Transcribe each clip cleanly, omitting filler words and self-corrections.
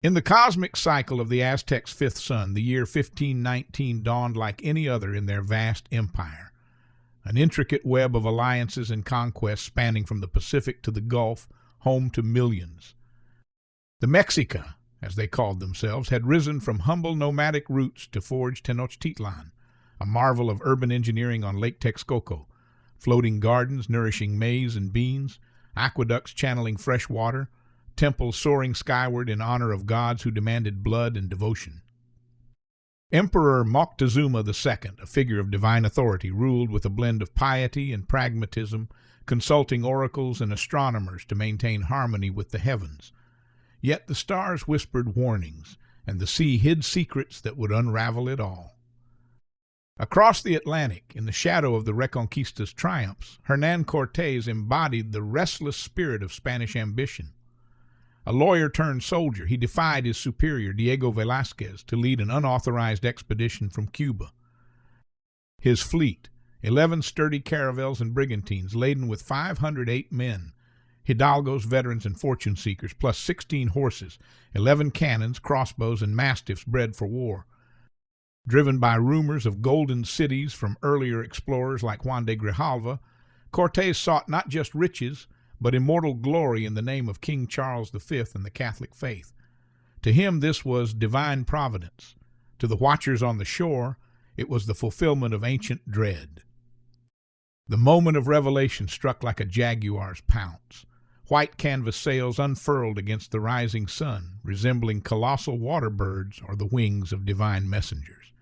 In the cosmic cycle of the Aztecs' fifth sun, the year 1519 dawned like any other in their vast empire. An intricate web of alliances and conquests spanning from the Pacific to the Gulf, home to millions. The Mexica, as they called themselves, had risen from humble nomadic roots to forge Tenochtitlan, a marvel of urban engineering on Lake Texcoco, floating gardens nourishing maize and beans, aqueducts channeling fresh water, temples soaring skyward in honor of gods who demanded blood and devotion. Emperor Moctezuma II, a figure of divine authority, ruled with a blend of piety and pragmatism, consulting oracles and astronomers to maintain harmony with the heavens. Yet the stars whispered warnings, and the sea hid secrets that would unravel it all. Across the Atlantic, in the shadow of the Reconquista's triumphs, Hernán Cortés embodied the restless spirit of Spanish ambition. A lawyer-turned-soldier, he defied his superior, Diego Velázquez, to lead an unauthorized expedition from Cuba. His fleet, 11 sturdy caravels and brigantines laden with 508 men, hidalgos, veterans, and fortune-seekers, plus 16 horses, 11 cannons, crossbows, and mastiffs bred for war. Driven by rumors of golden cities from earlier explorers like Juan de Grijalva, Cortés sought not just riches, but immortal glory in the name of King Charles V and the Catholic faith. To him this was divine providence. To the watchers on the shore, it was the fulfillment of ancient dread. The moment of revelation struck like a jaguar's pounce. White canvas sails unfurled against the rising sun, resembling colossal water birds or the wings of divine messengers.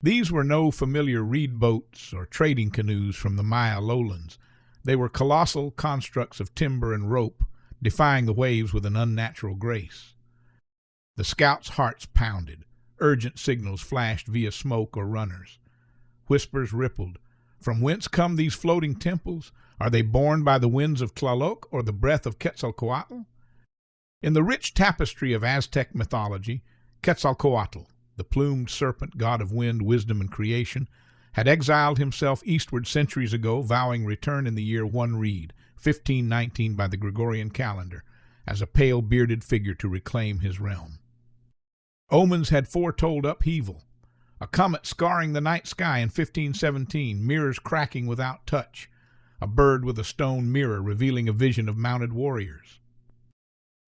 These were no familiar reed boats or trading canoes from the Maya lowlands. They were colossal constructs of timber and rope, defying the waves with an unnatural grace. The scouts' hearts pounded. Urgent signals flashed via smoke or runners. Whispers rippled. From whence come these floating temples? Are they borne by the winds of Tlaloc or the breath of Quetzalcoatl? In the rich tapestry of Aztec mythology, Quetzalcoatl, the plumed serpent, god of wind, wisdom, and creation, had exiled himself eastward centuries ago, vowing return in the year 1 Reed, 1519 by the Gregorian calendar, as a pale bearded figure to reclaim his realm. Omens had foretold upheaval. A comet scarring the night sky in 1517, mirrors cracking without touch, a bird with a stone mirror revealing a vision of mounted warriors.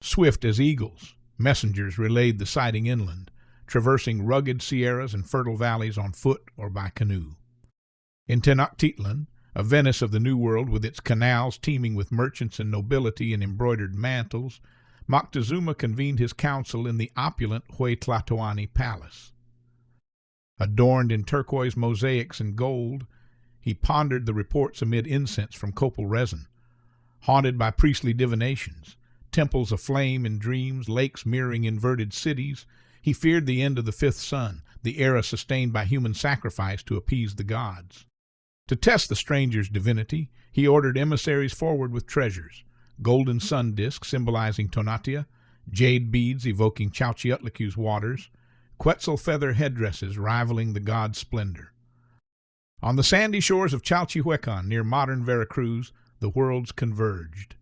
Swift as eagles, messengers relayed the sighting inland, traversing rugged sierras and fertile valleys on foot or by canoe. In Tenochtitlan, a Venice of the New World with its canals teeming with merchants and nobility in embroidered mantles, Moctezuma convened his council in the opulent Huetlatoani Palace. Adorned in turquoise mosaics and gold, he pondered the reports amid incense from copal resin. Haunted by priestly divinations, temples aflame in dreams, lakes mirroring inverted cities, he feared the end of the fifth sun, the era sustained by human sacrifice to appease the gods. To test the stranger's divinity, he ordered emissaries forward with treasures, golden sun discs symbolizing Tonatiuh, jade beads evoking Chalchiuhtlicue waters, Quetzal feather headdresses rivaling the god's splendor. On the sandy shores of Chalchihuecan, near modern Veracruz, the worlds converged.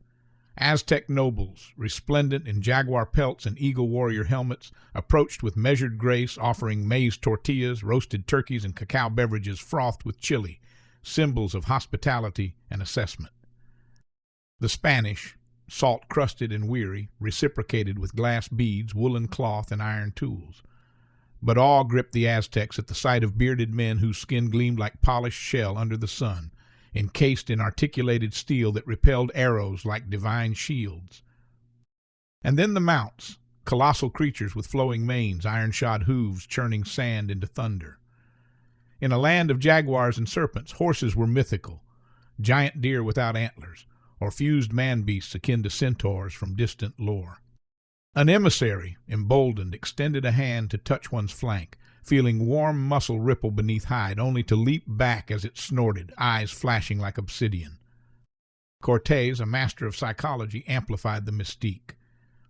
Aztec nobles, resplendent in jaguar pelts and eagle warrior helmets, approached with measured grace, offering maize tortillas, roasted turkeys, and cacao beverages frothed with chili, symbols of hospitality and assessment. The Spanish, salt-crusted and weary, reciprocated with glass beads, woolen cloth, and iron tools. But awe gripped the Aztecs at the sight of bearded men whose skin gleamed like polished shell under the sun, encased in articulated steel that repelled arrows like divine shields. And then the mounts, colossal creatures with flowing manes, iron-shod hooves churning sand into thunder. In a land of jaguars and serpents, horses were mythical, giant deer without antlers, or fused man-beasts akin to centaurs from distant lore. An emissary, emboldened, extended a hand to touch one's flank, feeling warm muscle ripple beneath hide, only to leap back as it snorted, eyes flashing like obsidian. Cortés, a master of psychology, amplified the mystique.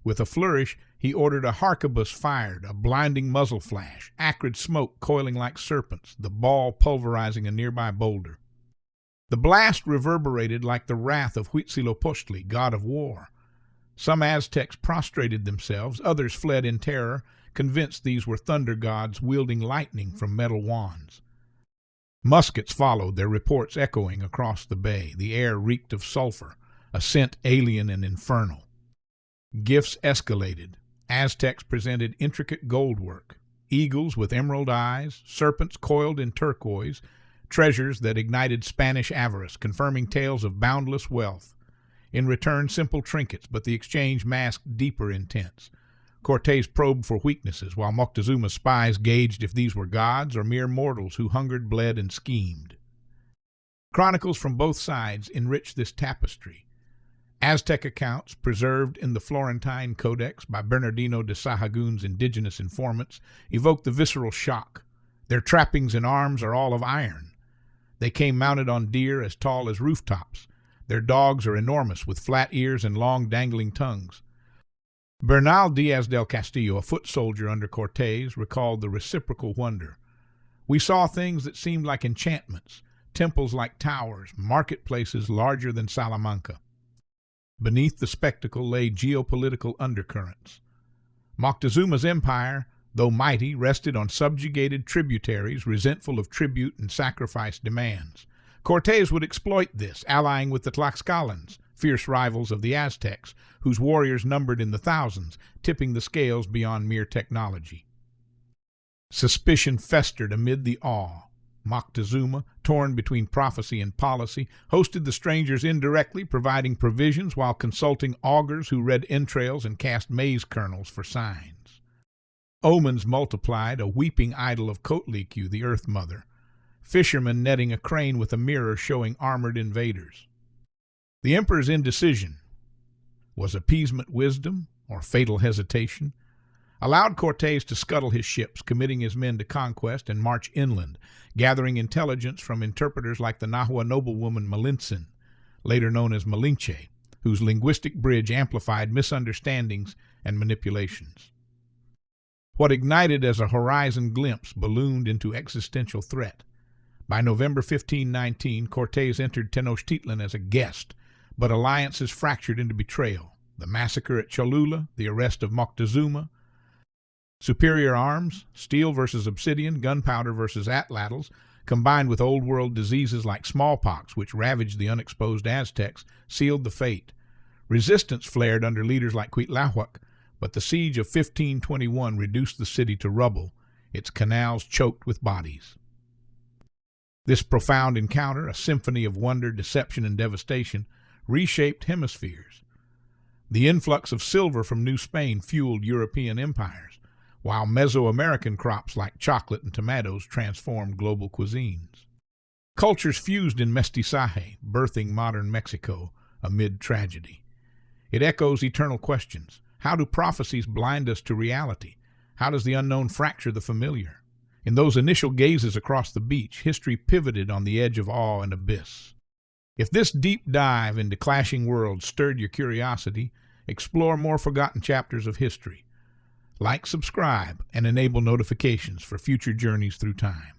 With a flourish, he ordered a harquebus fired, a blinding muzzle flash, acrid smoke coiling like serpents, the ball pulverizing a nearby boulder. The blast reverberated like the wrath of Huitzilopochtli, god of war. Some Aztecs prostrated themselves, others fled in terror, convinced these were thunder gods wielding lightning from metal wands. Muskets followed, their reports echoing across the bay. The air reeked of sulfur, a scent alien and infernal. Gifts escalated. Aztecs presented intricate goldwork, eagles with emerald eyes, serpents coiled in turquoise, treasures that ignited Spanish avarice, confirming tales of boundless wealth. In return, simple trinkets, but the exchange masked deeper intents. Cortés probed for weaknesses, while Moctezuma's spies gauged if these were gods or mere mortals who hungered, bled, and schemed. Chronicles from both sides enrich this tapestry. Aztec accounts, preserved in the Florentine Codex by Bernardino de Sahagun's indigenous informants, evoke the visceral shock. Their trappings and arms are all of iron. They came mounted on deer as tall as rooftops. Their dogs are enormous, with flat ears and long dangling tongues. Bernal Diaz del Castillo, a foot soldier under Cortés, recalled the reciprocal wonder. We saw things that seemed like enchantments, temples like towers, marketplaces larger than Salamanca. Beneath the spectacle lay geopolitical undercurrents. Moctezuma's empire, though mighty, rested on subjugated tributaries resentful of tribute and sacrifice demands. Cortés would exploit this, allying with the Tlaxcalans, fierce rivals of the Aztecs, whose warriors numbered in the thousands, tipping the scales beyond mere technology. Suspicion festered amid the awe. Moctezuma, torn between prophecy and policy, hosted the strangers indirectly, providing provisions while consulting augurs who read entrails and cast maize kernels for signs. Omens multiplied, a weeping idol of Kotliku, the Earth Mother. Fishermen netting a crane with a mirror showing armored invaders. The emperor's indecision, was appeasement wisdom or fatal hesitation, allowed Cortés to scuttle his ships, committing his men to conquest and march inland, gathering intelligence from interpreters like the Nahua noblewoman Malintzin, later known as Malinche, whose linguistic bridge amplified misunderstandings and manipulations. What ignited as a horizon glimpse ballooned into existential threat. By November 1519, Cortés entered Tenochtitlan as a guest, but alliances fractured into betrayal. The massacre at Cholula, the arrest of Moctezuma, superior arms, steel versus obsidian, gunpowder versus atlatls, combined with Old World diseases like smallpox, which ravaged the unexposed Aztecs, sealed the fate. Resistance flared under leaders like Cuitlahuac, but the siege of 1521 reduced the city to rubble, its canals choked with bodies. This profound encounter, a symphony of wonder, deception, and devastation, reshaped hemispheres. The influx of silver from New Spain fueled European empires, while Mesoamerican crops like chocolate and tomatoes transformed global cuisines. Cultures fused in mestizaje, birthing modern Mexico amid tragedy. It echoes eternal questions. How do prophecies blind us to reality? How does the unknown fracture the familiar? In those initial gazes across the beach, history pivoted on the edge of awe and abyss. If this deep dive into clashing worlds stirred your curiosity, explore more forgotten chapters of history. Like, subscribe, and enable notifications for future journeys through time.